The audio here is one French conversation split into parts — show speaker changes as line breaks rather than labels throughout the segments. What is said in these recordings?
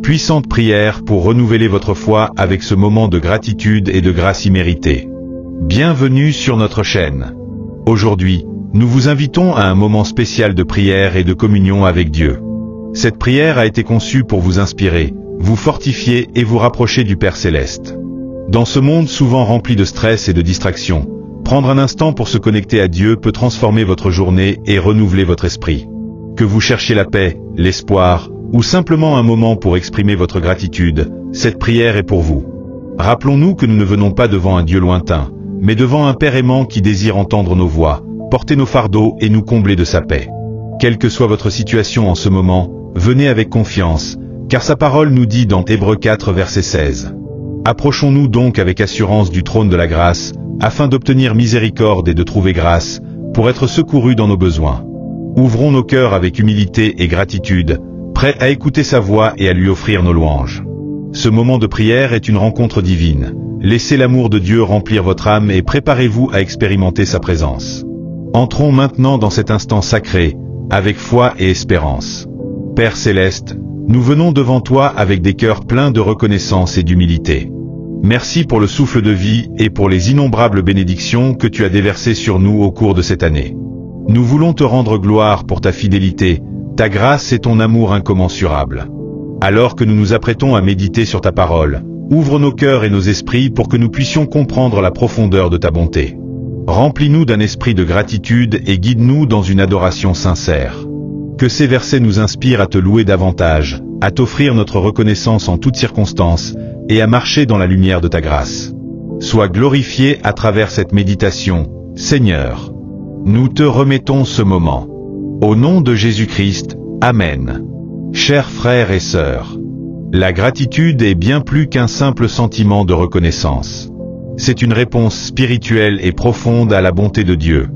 puissante prière pour renouveler votre foi avec ce moment de gratitude et de grâce imméritée. Bienvenue sur notre chaîne. Aujourd'hui, nous vous invitons à un moment spécial de prière et de communion avec Dieu. Cette prière a été conçue pour vous inspirer, vous fortifier et vous rapprocher du Père Céleste. Dans ce monde souvent rempli de stress et de distractions, prendre un instant pour se connecter à Dieu peut transformer votre journée et renouveler votre esprit. Que vous cherchiez la paix, l'espoir, ou simplement un moment pour exprimer votre gratitude, cette prière est pour vous. Rappelons-nous que nous ne venons pas devant un Dieu lointain, mais devant un Père aimant qui désire entendre nos voix, porter nos fardeaux et nous combler de sa paix. Quelle que soit votre situation en ce moment, venez avec confiance, car sa parole nous dit dans Hébreux 4 verset 16. Approchons-nous donc avec assurance du trône de la grâce, afin d'obtenir miséricorde et de trouver grâce, pour être secourus dans nos besoins. Ouvrons nos cœurs avec humilité et gratitude, prêts à écouter sa voix et à lui offrir nos louanges. Ce moment de prière est une rencontre divine. Laissez l'amour de Dieu remplir votre âme et préparez-vous à expérimenter sa présence. Entrons maintenant dans cet instant sacré, avec foi et espérance. Père Céleste, nous venons devant toi avec des cœurs pleins de reconnaissance et d'humilité. Merci pour le souffle de vie et pour les innombrables bénédictions que tu as déversées sur nous au cours de cette année. Nous voulons te rendre gloire pour ta fidélité, ta grâce et ton amour incommensurable. Alors que nous nous apprêtons à méditer sur ta parole, ouvre nos cœurs et nos esprits pour que nous puissions comprendre la profondeur de ta bonté. Remplis-nous d'un esprit de gratitude et guide-nous dans une adoration sincère. Que ces versets nous inspirent à te louer davantage, à t'offrir notre reconnaissance en toutes circonstances, et à marcher dans la lumière de ta grâce. Sois glorifié à travers cette méditation, Seigneur. Nous te remettons ce moment. Au nom de Jésus-Christ, Amen. Chers frères et sœurs, la gratitude est bien plus qu'un simple sentiment de reconnaissance. C'est une réponse spirituelle et profonde à la bonté de Dieu.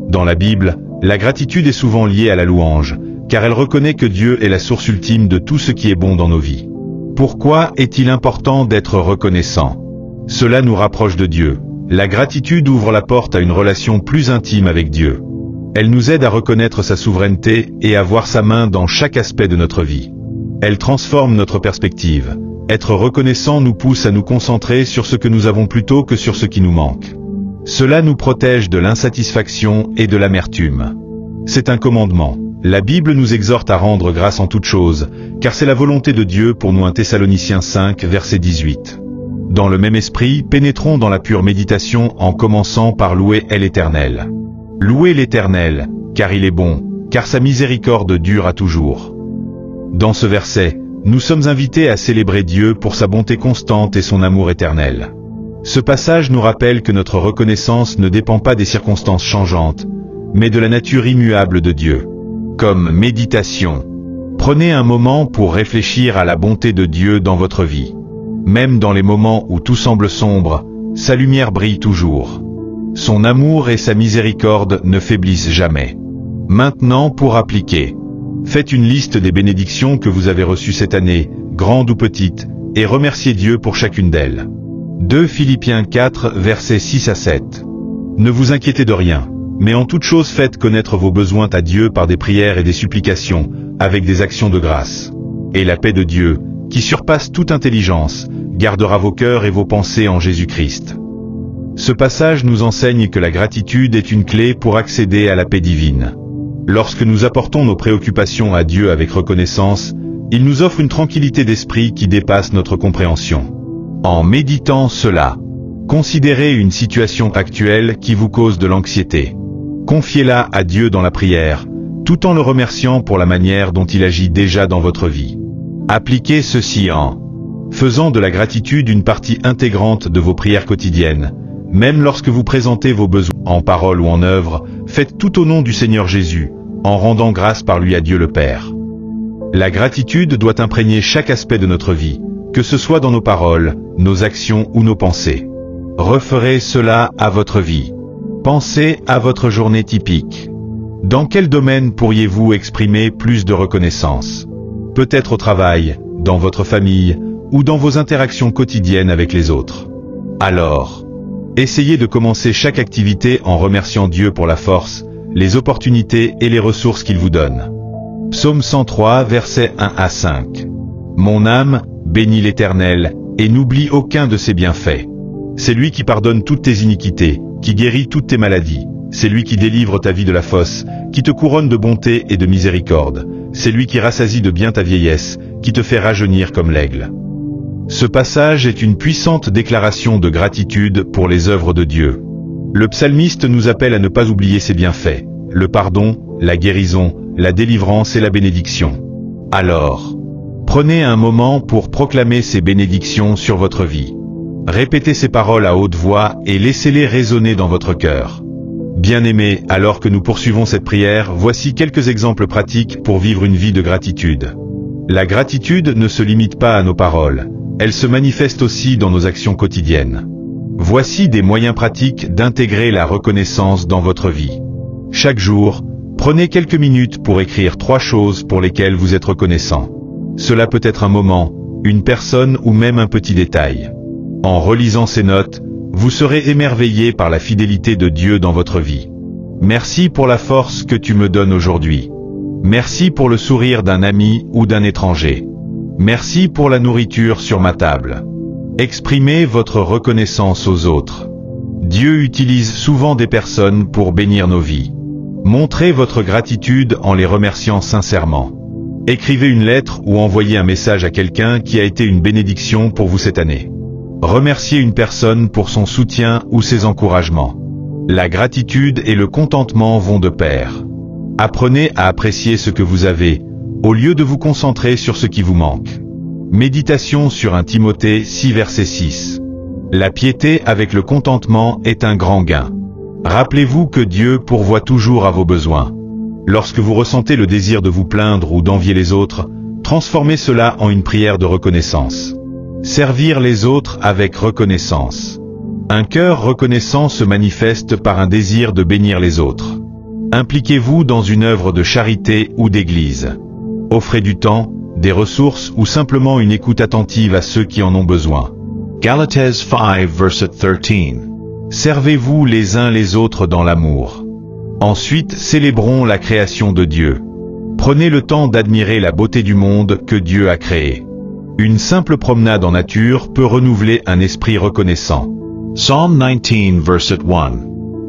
Dans la Bible, la gratitude est souvent liée à la louange, car elle reconnaît que Dieu est la source ultime de tout ce qui est bon dans nos vies. Pourquoi est-il important d'être reconnaissant? Cela nous rapproche de Dieu. La gratitude ouvre la porte à une relation plus intime avec Dieu. Elle nous aide à reconnaître sa souveraineté et à voir sa main dans chaque aspect de notre vie. Elle transforme notre perspective. Être reconnaissant nous pousse à nous concentrer sur ce que nous avons plutôt que sur ce qui nous manque. Cela nous protège de l'insatisfaction et de l'amertume. C'est un commandement. La Bible nous exhorte à rendre grâce en toutes choses, car c'est la volonté de Dieu pour nous. 1 Thessaloniciens 5, verset 18. Dans le même esprit, pénétrons dans la pure méditation en commençant par louer l'Éternel. Louez l'Éternel, car il est bon, car sa miséricorde dure à toujours. Dans ce verset, nous sommes invités à célébrer Dieu pour sa bonté constante et son amour éternel. Ce passage nous rappelle que notre reconnaissance ne dépend pas des circonstances changeantes, mais de la nature immuable de Dieu. Comme méditation, prenez un moment pour réfléchir à la bonté de Dieu dans votre vie. Même dans les moments où tout semble sombre, sa lumière brille toujours. Son amour et sa miséricorde ne faiblissent jamais. Maintenant pour appliquer. Faites une liste des bénédictions que vous avez reçues cette année, grandes ou petites, et remerciez Dieu pour chacune d'elles. 2 Philippiens 4, versets 6 à 7. Ne vous inquiétez de rien, mais en toute chose faites connaître vos besoins à Dieu par des prières et des supplications, avec des actions de grâce. Et la paix de Dieu, qui surpasse toute intelligence, gardera vos cœurs et vos pensées en Jésus-Christ. Ce passage nous enseigne que la gratitude est une clé pour accéder à la paix divine. Lorsque nous apportons nos préoccupations à Dieu avec reconnaissance, il nous offre une tranquillité d'esprit qui dépasse notre compréhension. En méditant cela, considérez une situation actuelle qui vous cause de l'anxiété. Confiez-la à Dieu dans la prière, tout en le remerciant pour la manière dont il agit déjà dans votre vie. Appliquez ceci en faisant de la gratitude une partie intégrante de vos prières quotidiennes. Même lorsque vous présentez vos besoins en parole ou en œuvre, faites tout au nom du Seigneur Jésus, en rendant grâce par lui à Dieu le Père. La gratitude doit imprégner chaque aspect de notre vie, que ce soit dans nos paroles, nos actions ou nos pensées. Referez cela à votre vie. Pensez à votre journée typique. Dans quel domaine pourriez-vous exprimer plus de reconnaissance? Peut-être au travail, dans votre famille, ou dans vos interactions quotidiennes avec les autres. Alors, essayez de commencer chaque activité en remerciant Dieu pour la force, les opportunités et les ressources qu'il vous donne. Psaume 103, versets 1 à 5. Mon âme, bénis l'Éternel, et n'oublie aucun de ses bienfaits. C'est lui qui pardonne toutes tes iniquités, qui guérit toutes tes maladies. C'est lui qui délivre ta vie de la fosse, qui te couronne de bonté et de miséricorde. C'est lui qui rassasie de bien ta vieillesse, qui te fait rajeunir comme l'aigle. Ce passage est une puissante déclaration de gratitude pour les œuvres de Dieu. Le psalmiste nous appelle à ne pas oublier ses bienfaits, le pardon, la guérison, la délivrance et la bénédiction. Alors, prenez un moment pour proclamer ces bénédictions sur votre vie. Répétez ces paroles à haute voix et laissez-les résonner dans votre cœur. Bien-aimés, alors que nous poursuivons cette prière, voici quelques exemples pratiques pour vivre une vie de gratitude. La gratitude ne se limite pas à nos paroles, elle se manifeste aussi dans nos actions quotidiennes. Voici des moyens pratiques d'intégrer la reconnaissance dans votre vie. Chaque jour, prenez quelques minutes pour écrire 3 choses pour lesquelles vous êtes reconnaissant. Cela peut être un moment, une personne ou même un petit détail. En relisant ces notes, vous serez émerveillé par la fidélité de Dieu dans votre vie. Merci pour la force que tu me donnes aujourd'hui. Merci pour le sourire d'un ami ou d'un étranger. Merci pour la nourriture sur ma table. Exprimez votre reconnaissance aux autres. Dieu utilise souvent des personnes pour bénir nos vies. Montrez votre gratitude en les remerciant sincèrement. Écrivez une lettre ou envoyez un message à quelqu'un qui a été une bénédiction pour vous cette année. Remerciez une personne pour son soutien ou ses encouragements. La gratitude et le contentement vont de pair. Apprenez à apprécier ce que vous avez, au lieu de vous concentrer sur ce qui vous manque. Méditation sur 1 Timothée 6 verset 6. La piété avec le contentement est un grand gain. Rappelez-vous que Dieu pourvoit toujours à vos besoins. Lorsque vous ressentez le désir de vous plaindre ou d'envier les autres, transformez cela en une prière de reconnaissance. Servir les autres avec reconnaissance. Un cœur reconnaissant se manifeste par un désir de bénir les autres. Impliquez-vous dans une œuvre de charité ou d'église. Offrez du temps, des ressources ou simplement une écoute attentive à ceux qui en ont besoin.
Galates 5 verset 13.
Servez-vous les uns les autres dans l'amour. Ensuite, célébrons la création de Dieu. Prenez le temps d'admirer la beauté du monde que Dieu a créé. Une simple promenade en nature peut renouveler un esprit reconnaissant.
Psalm 19 verset 1.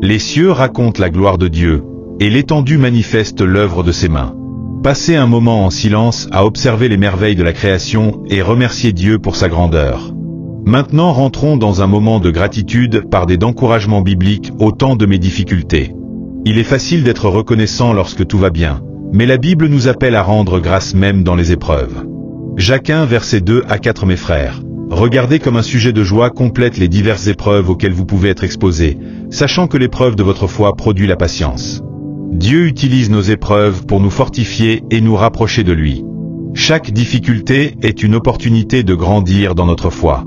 Les cieux racontent la gloire de Dieu, et l'étendue manifeste l'œuvre de ses mains. Passez un moment en silence à observer les merveilles de la création et remercier Dieu pour sa grandeur. Maintenant rentrons dans un moment de gratitude par des encouragements bibliques au temps de mes difficultés. Il est facile d'être reconnaissant lorsque tout va bien, mais la Bible nous appelle à rendre grâce même dans les épreuves. Jacques 1 versets 2 à 4. Mes frères, regardez comme un sujet de joie complète les diverses épreuves auxquelles vous pouvez être exposés, sachant que l'épreuve de votre foi produit la patience. Dieu utilise nos épreuves pour nous fortifier et nous rapprocher de lui. Chaque difficulté est une opportunité de grandir dans notre foi.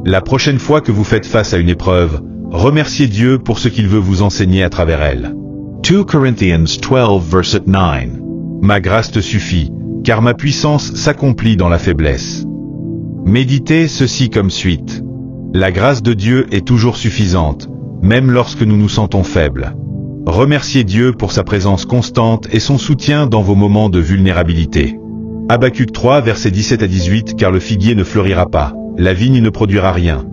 La prochaine fois que vous faites face à une épreuve, remerciez Dieu pour ce qu'il veut vous enseigner à travers elle.
2 Corinthians 12 verset 9.
Ma grâce te suffit, car ma puissance s'accomplit dans la faiblesse. Méditez ceci comme suite. La grâce de Dieu est toujours suffisante, même lorsque nous nous sentons faibles. Remerciez Dieu pour sa présence constante et son soutien dans vos moments de vulnérabilité. Habacuc 3 versets 17 à 18. Car le figuier ne fleurira pas, la vigne ne produira rien.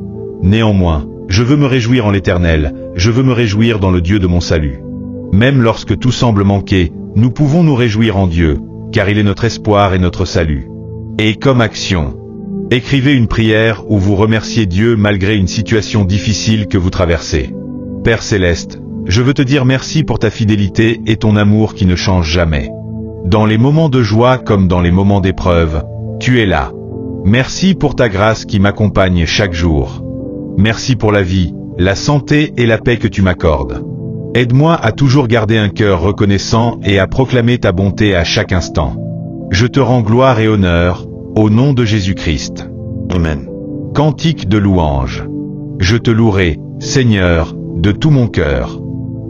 Néanmoins, je veux me réjouir en l'Éternel, je veux me réjouir dans le Dieu de mon salut. Même lorsque tout semble manquer, nous pouvons nous réjouir en Dieu, car il est notre espoir et notre salut. Et comme action, écrivez une prière où vous remerciez Dieu malgré une situation difficile que vous traversez. Père Céleste, je veux te dire merci pour ta fidélité et ton amour qui ne change jamais. Dans les moments de joie comme dans les moments d'épreuve, tu es là. Merci pour ta grâce qui m'accompagne chaque jour. Merci pour la vie, la santé et la paix que tu m'accordes. Aide-moi à toujours garder un cœur reconnaissant et à proclamer ta bonté à chaque instant. Je te rends gloire et honneur, au nom de Jésus-Christ.
Amen.
Cantique de louange. Je te louerai, Seigneur, de tout mon cœur.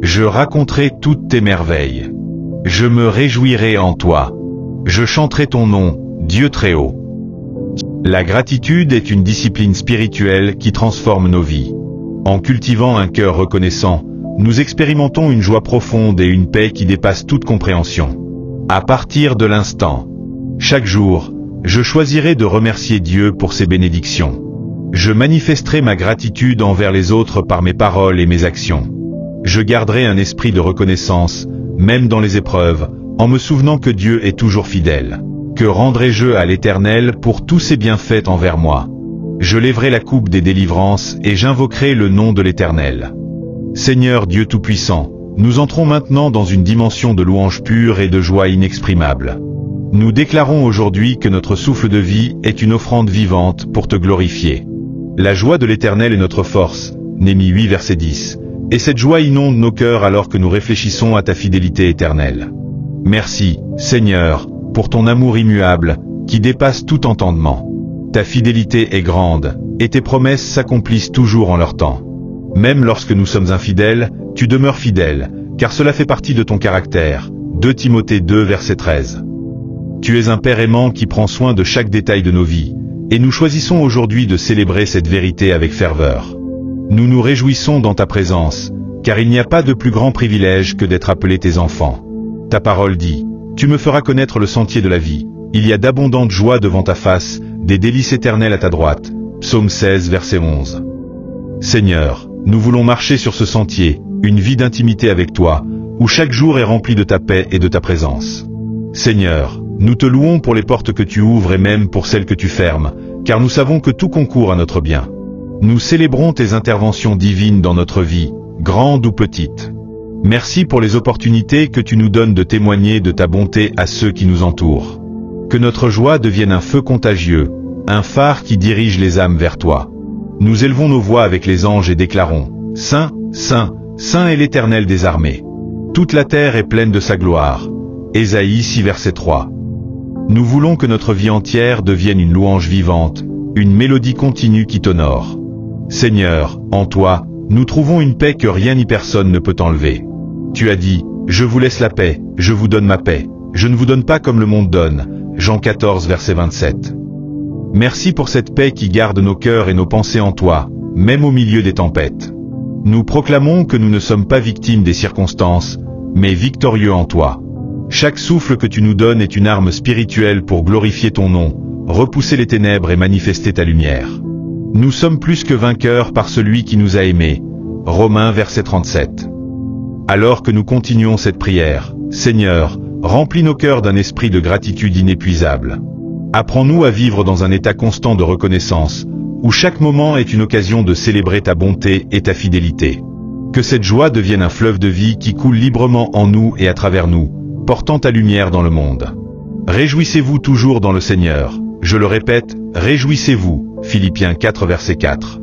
Je raconterai toutes tes merveilles. Je me réjouirai en toi. Je chanterai ton nom, Dieu très haut. La gratitude est une discipline spirituelle qui transforme nos vies. En cultivant un cœur reconnaissant, nous expérimentons une joie profonde et une paix qui dépasse toute compréhension. À partir de l'instant, chaque jour, Je choisirai de remercier Dieu pour ses bénédictions. Je manifesterai ma gratitude envers les autres par mes paroles et mes actions. Je garderai un esprit de reconnaissance, même dans les épreuves, en me souvenant que Dieu est toujours fidèle. Que rendrai-je à l'Éternel pour tous ses bienfaits envers moi? Je lèverai la coupe des délivrances et j'invoquerai le nom de l'Éternel. Seigneur Dieu Tout-Puissant, nous entrons maintenant dans une dimension de louange pure et de joie inexprimable. Nous déclarons aujourd'hui que notre souffle de vie est une offrande vivante pour te glorifier. La joie de l'Éternel est notre force, Néhémie 8 verset 10, et cette joie inonde nos cœurs alors que nous réfléchissons à ta fidélité éternelle. Merci, Seigneur, pour ton amour immuable, qui dépasse tout entendement. Ta fidélité est grande, et tes promesses s'accomplissent toujours en leur temps. Même lorsque nous sommes infidèles, tu demeures fidèle, car cela fait partie de ton caractère. 2 Timothée 2 verset 13. Tu es un Père aimant qui prend soin de chaque détail de nos vies, et nous choisissons aujourd'hui de célébrer cette vérité avec ferveur. Nous nous réjouissons dans ta présence, car il n'y a pas de plus grand privilège que d'être appelés tes enfants. Ta parole dit, tu me feras connaître le sentier de la vie, il y a d'abondantes joies devant ta face, des délices éternelles à ta droite. Psaume 16 verset 11. Seigneur, nous voulons marcher sur ce sentier, une vie d'intimité avec toi, où chaque jour est rempli de ta paix et de ta présence. Seigneur, nous te louons pour les portes que tu ouvres et même pour celles que tu fermes, car nous savons que tout concourt à notre bien. Nous célébrons tes interventions divines dans notre vie, grande ou petite. Merci pour les opportunités que tu nous donnes de témoigner de ta bonté à ceux qui nous entourent. Que notre joie devienne un feu contagieux, un phare qui dirige les âmes vers toi. Nous élevons nos voix avec les anges et déclarons, Saint, Saint, Saint est l'Éternel des armées. Toute la terre est pleine de sa gloire. Ésaïe 6 verset 3. Nous voulons que notre vie entière devienne une louange vivante, une mélodie continue qui t'honore. Seigneur, en toi, nous trouvons une paix que rien ni personne ne peut enlever. Tu as dit, je vous laisse la paix, je vous donne ma paix, je ne vous donne pas comme le monde donne. Jean 14 verset 27. Merci pour cette paix qui garde nos cœurs et nos pensées en toi, même au milieu des tempêtes. Nous proclamons que nous ne sommes pas victimes des circonstances, mais victorieux en toi. Chaque souffle que tu nous donnes est une arme spirituelle pour glorifier ton nom, repousser les ténèbres et manifester ta lumière. Nous sommes plus que vainqueurs par celui qui nous a aimés. Romains verset 37. Alors que nous continuons cette prière, Seigneur, remplis nos cœurs d'un esprit de gratitude inépuisable. Apprends-nous à vivre dans un état constant de reconnaissance, où chaque moment est une occasion de célébrer ta bonté et ta fidélité. Que cette joie devienne un fleuve de vie qui coule librement en nous et à travers nous, portant ta lumière dans le monde. Réjouissez-vous toujours dans le Seigneur. Je le répète, réjouissez-vous. Philippiens 4 verset 4.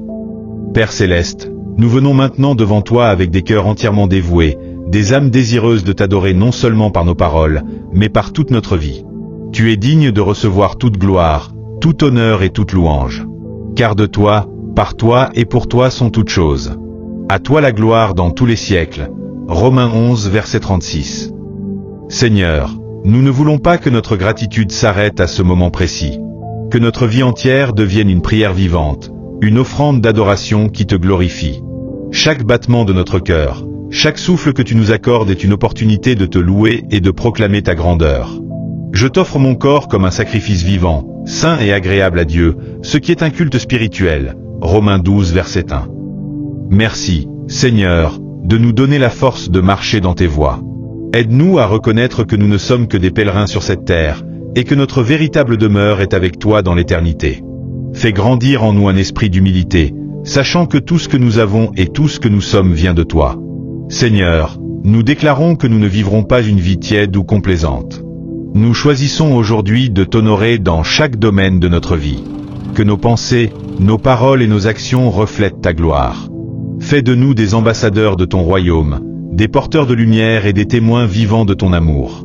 Père Céleste, nous venons maintenant devant toi avec des cœurs entièrement dévoués, des âmes désireuses de t'adorer non seulement par nos paroles, mais par toute notre vie. Tu es digne de recevoir toute gloire, tout honneur et toute louange. Car de toi, par toi et pour toi sont toutes choses. À toi la gloire dans tous les siècles. Romains 11 verset 36. Seigneur, nous ne voulons pas que notre gratitude s'arrête à ce moment précis. Que notre vie entière devienne une prière vivante, une offrande d'adoration qui te glorifie. Chaque battement de notre cœur, chaque souffle que tu nous accordes est une opportunité de te louer et de proclamer ta grandeur. Je t'offre mon corps comme un sacrifice vivant, saint et agréable à Dieu, ce qui est un culte spirituel. Romains 12 verset 1. Merci, Seigneur, de nous donner la force de marcher dans tes voies. Aide-nous à reconnaître que nous ne sommes que des pèlerins sur cette terre, et que notre véritable demeure est avec toi dans l'éternité. Fais grandir en nous un esprit d'humilité, sachant que tout ce que nous avons et tout ce que nous sommes vient de toi. Seigneur, nous déclarons que nous ne vivrons pas une vie tiède ou complaisante. Nous choisissons aujourd'hui de t'honorer dans chaque domaine de notre vie. Que nos pensées, nos paroles et nos actions reflètent ta gloire. Fais de nous des ambassadeurs de ton royaume, des porteurs de lumière et des témoins vivants de ton amour.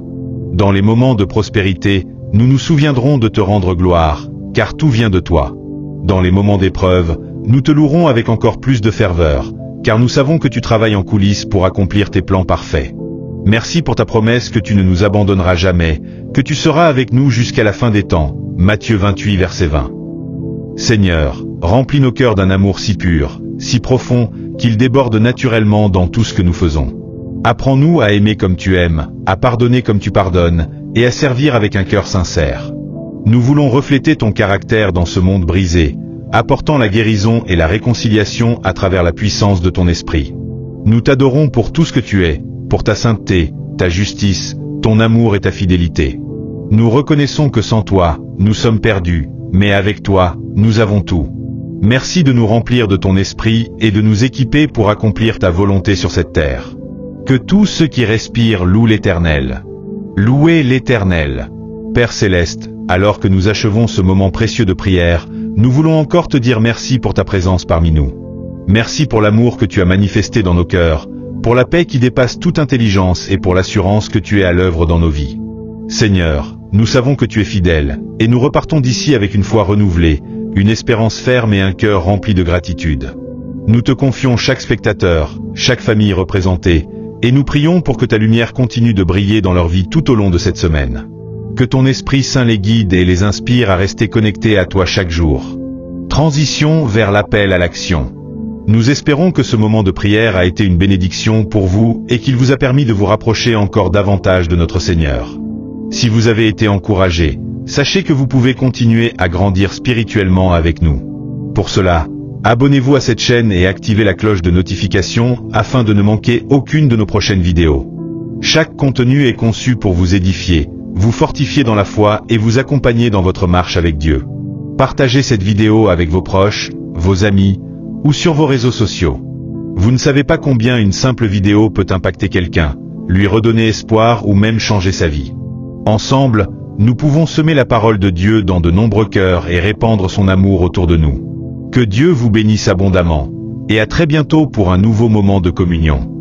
Dans les moments de prospérité, nous nous souviendrons de te rendre gloire, car tout vient de toi. Dans les moments d'épreuve, nous te louerons avec encore plus de ferveur, car nous savons que tu travailles en coulisses pour accomplir tes plans parfaits. Merci pour ta promesse que tu ne nous abandonneras jamais, que tu seras avec nous jusqu'à la fin des temps. Matthieu 28 verset 20. Seigneur, remplis nos cœurs d'un amour si pur, si profond, qu'il déborde naturellement dans tout ce que nous faisons. Apprends-nous à aimer comme tu aimes, à pardonner comme tu pardonnes, et à servir avec un cœur sincère. Nous voulons refléter ton caractère dans ce monde brisé, apportant la guérison et la réconciliation à travers la puissance de ton esprit. Nous t'adorons pour tout ce que tu es, pour ta sainteté, ta justice, ton amour et ta fidélité. Nous reconnaissons que sans toi, nous sommes perdus, mais avec toi, nous avons tout. Merci de nous remplir de ton esprit et de nous équiper pour accomplir ta volonté sur cette terre. Que tous ceux qui respirent louent l'Éternel. Louez l'Éternel. Père Céleste, alors que nous achevons ce moment précieux de prière, nous voulons encore te dire merci pour ta présence parmi nous. Merci pour l'amour que tu as manifesté dans nos cœurs, pour la paix qui dépasse toute intelligence et pour l'assurance que tu es à l'œuvre dans nos vies. Seigneur, nous savons que tu es fidèle, et nous repartons d'ici avec une foi renouvelée, une espérance ferme et un cœur rempli de gratitude. Nous te confions chaque spectateur, chaque famille représentée, et nous prions pour que ta lumière continue de briller dans leur vie tout au long de cette semaine. Que ton Esprit Saint les guide et les inspire à rester connectés à toi chaque jour. Transition vers l'appel à l'action. Nous espérons que ce moment de prière a été une bénédiction pour vous et qu'il vous a permis de vous rapprocher encore davantage de notre Seigneur. Si vous avez été encouragé, sachez que vous pouvez continuer à grandir spirituellement avec nous. Pour cela, abonnez-vous à cette chaîne et activez la cloche de notification afin de ne manquer aucune de nos prochaines vidéos. Chaque contenu est conçu pour vous édifier, vous fortifier dans la foi et vous accompagner dans votre marche avec Dieu. Partagez cette vidéo avec vos proches, vos amis, ou sur vos réseaux sociaux. Vous ne savez pas combien une simple vidéo peut impacter quelqu'un, lui redonner espoir ou même changer sa vie. Ensemble, nous pouvons semer la parole de Dieu dans de nombreux cœurs et répandre son amour autour de nous. Que Dieu vous bénisse abondamment, et à très bientôt pour un nouveau moment de communion.